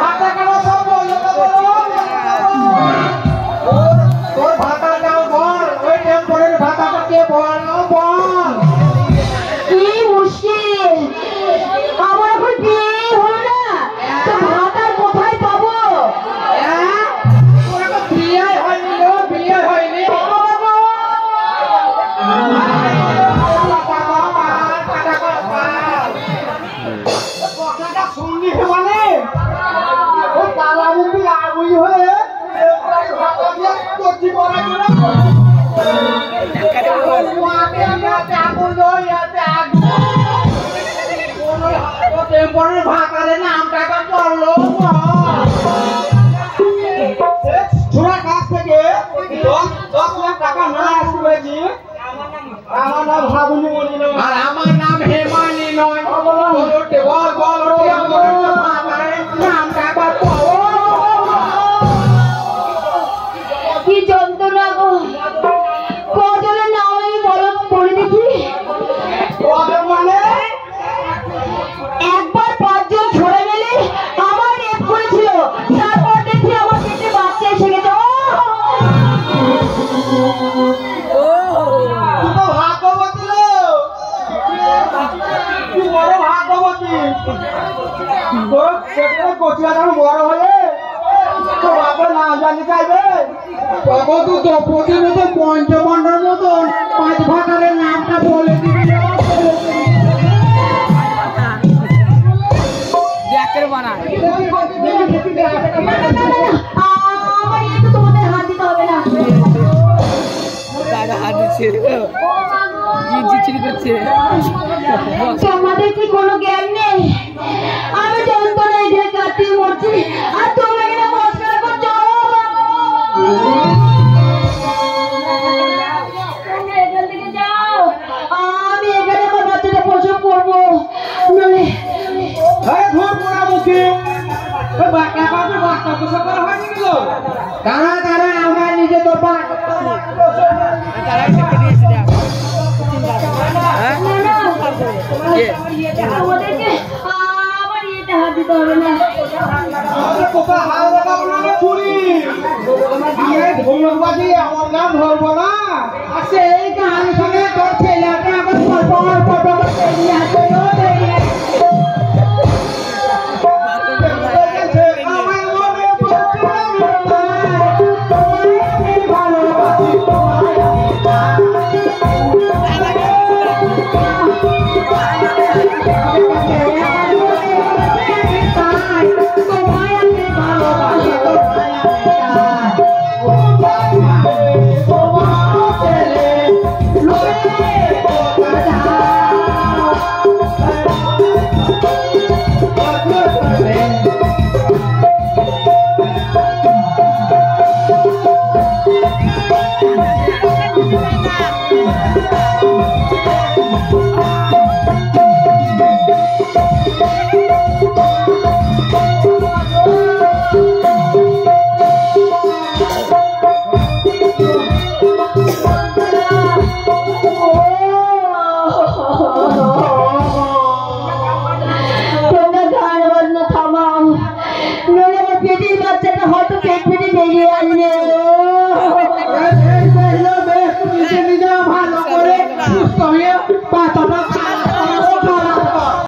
ভাতা কেন সব বল তোর ভাতা দাও বল ওই টেম্পোরারি ভাতাটা কে বল বল কি মুশকিল আমার এখন বিয়ে হলো না তো ভাতার কোথায় পাবো তোর তো বিয়ে হয়নি লো বিয়ে হয়নি কথাটা শুনলি মানে ও তালা মুখি আগুই হয়ে ভাতা দিয়ে তজি করার জন্য ভাতারে নামটাকা পড়লো ছোড়া কাছ থেকে 10 লাখ টাকা না আসবেছি আমার নাম ভাবুনি মনি আর আমার নাম হেমানি নয় বল ভাতারে নামটাকা পড়ো কি যন্ত্রণা গো কজনের নাম আমি বলো পড়ে দেখি মানে একবার 5 জন ছড়ে গেলে আমার রেপ করেছিল তারপর দেখি আমার পেটে বাচ্চা এসে গেছে তুই তো ভাগ্যবতী লো তুই বড় ভাগ্যবতী তোর পেটে কচিয়াটা বড় হয়ে তো বাবা না জানি চাইবে তখন তুই দ্রৌপদীর মতো পঞ্চপাণ্ডবের মতন 5 ভাতারের নামটা বলে দিবি আমার ইয়ে তো তোমাদের হাত দিতে হবে না তোমাদের কি কোনো জ্ঞান নেই আমি যন্ত্রণায় যে কাটিয়ে মরছি আর তোমরা কিনা মস্কার করছো এখান থেকে যাও আমি এখানে আমার বাচ্চাটা প্রসব করবো নইলে আমার নিজে তো আমাদেরকে আমার ইয়েতে হাত দিতে হবে না আমার নাম ধরবো না সেই গান শুনে তোর ছেলেটা আবার